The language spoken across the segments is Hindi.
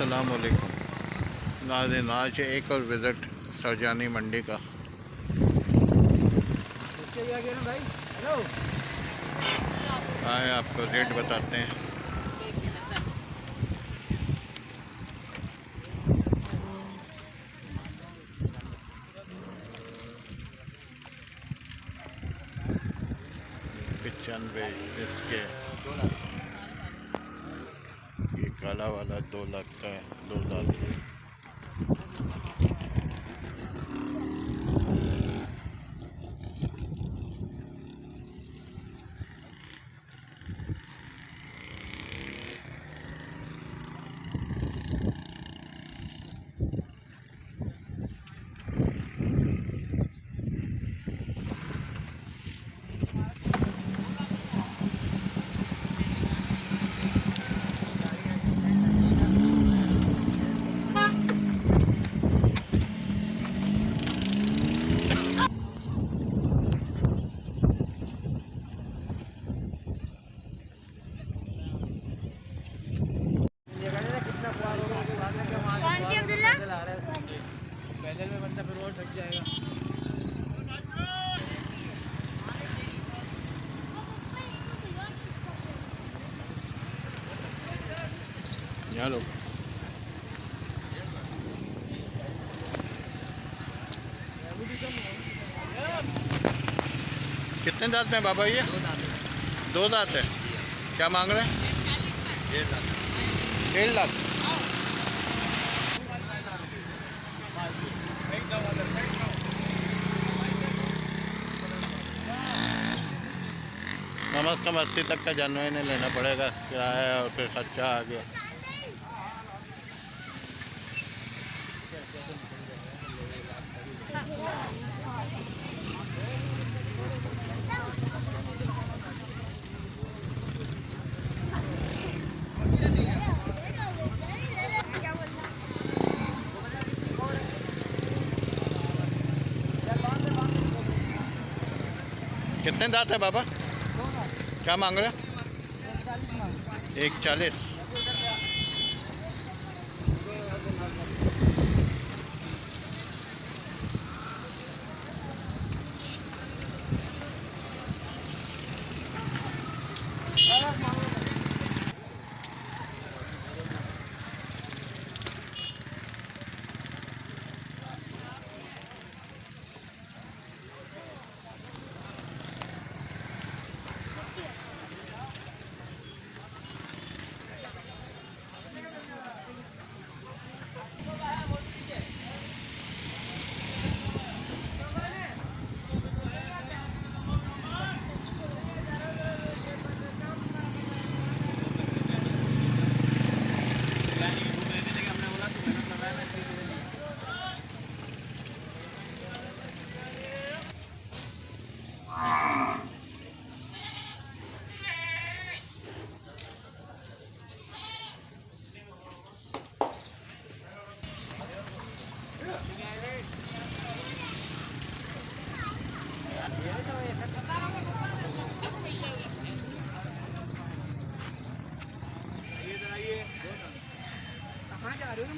अस्सलाम वालेकुम नाज़रीन, आज एक और विज़िट सरजानी मंडी का। आए आपको रेट बताते हैं। $95 इसके, ये काला वाला 2 लाख का है, 2 दांत। पैदल में बंदा फिर और थक जाएगा। यहाँ लो। कितने दांत में बाबा ये? 2 दांत है। क्या मांग रहे हैं? 1.5 लाख। कम से कम 80 तक का जानवर इन्हें लेना पड़ेगा, किराया और फिर खर्चा आ गया। कितने दांत है बाबा? क्या मांग रहे? 1.40। कहाँ जा रहे हो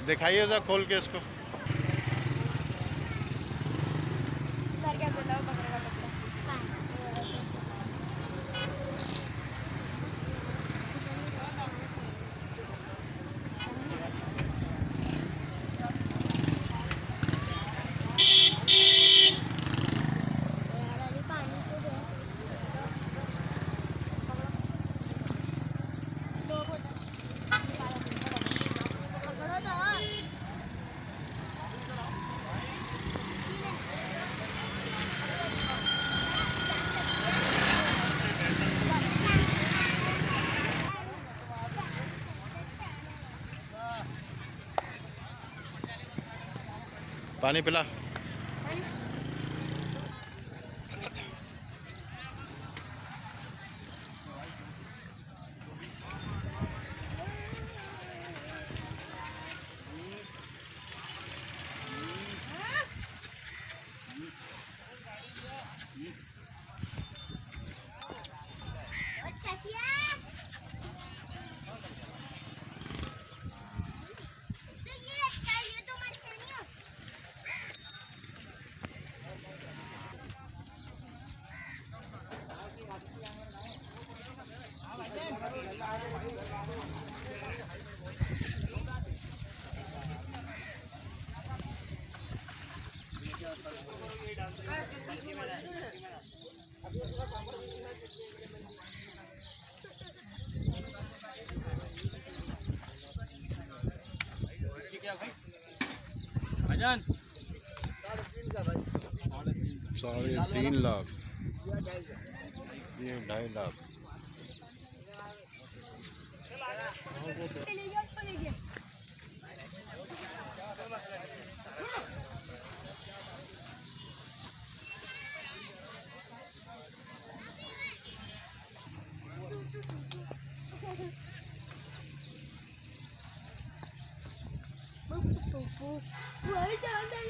दिखाइए जरा खोल के इसको। सर क्या बोला बकरा का बच्चा। यार अभी पानी तो दे दो बोतल पकड़ो तो। पानी पिला। भाईजान 3.5 लाख, ये 2.5 लाख। चले गया उसको ले गया। वही जान लग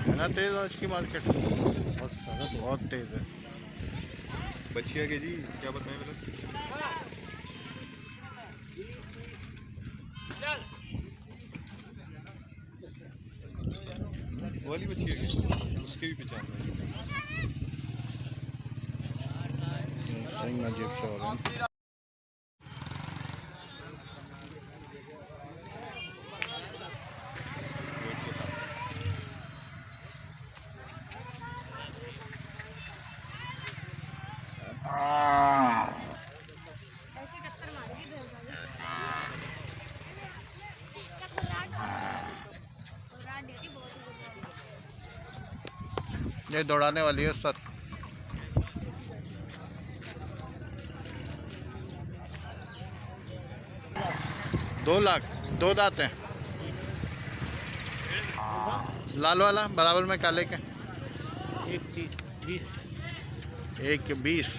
है ना तेज आज की मार्केट, बहुत तेज है। बचिया के जी क्या बताएं मतलब वाली बचिया के उसके भी 95। सिंह अजीब से हो रहे हैं। ऐसे टक्कर मारेगी भेड़ वाली। टक्कर रात देती बहुत ही। ये दौड़ाने वाली है सर। दो लाख, 2 दांत हैं। लाल वाला बराबर में काले के 1.30 1.20।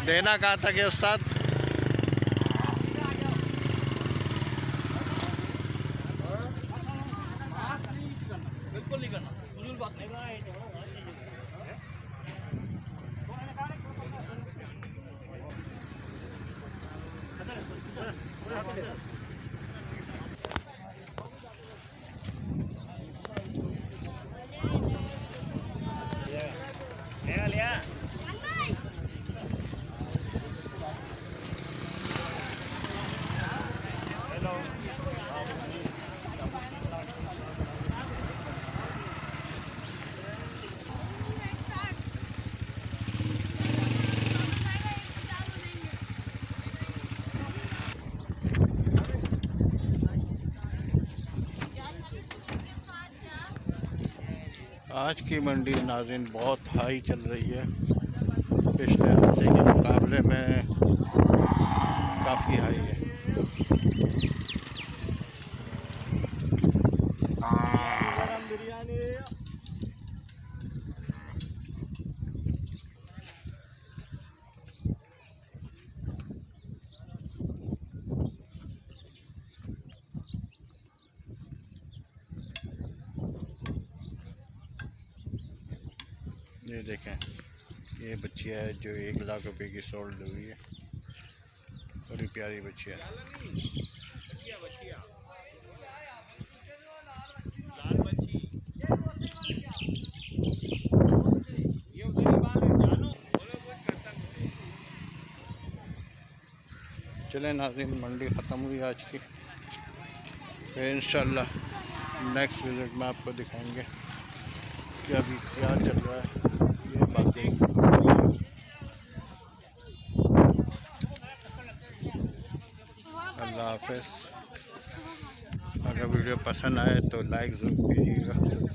देना कहाँ तक है उस्ताद? बिल्कुल नहीं करना, फजूल बात नहीं। आज की मंडी नाज़रीन बहुत हाई चल रही है, पिछले हफ्ते के मुकाबले में काफ़ी हाई है। बिरयानी ये देखें, ये बच्चियाँ है जो 1 लाख रुपए की सोल्ड हुई है। बड़ी प्यारी बच्चियाँ। चलें नाज़रीन, मंडी ख़त्म हुई आज की। फिर इंशाल्लाह नेक्स्ट विज़िट में आपको दिखाएंगे कि अभी क्या चल रहा है। ये बातें अल्लाह हाफ़िज़। अगर वीडियो पसंद आए तो लाइक ज़रूर कीजिएगा।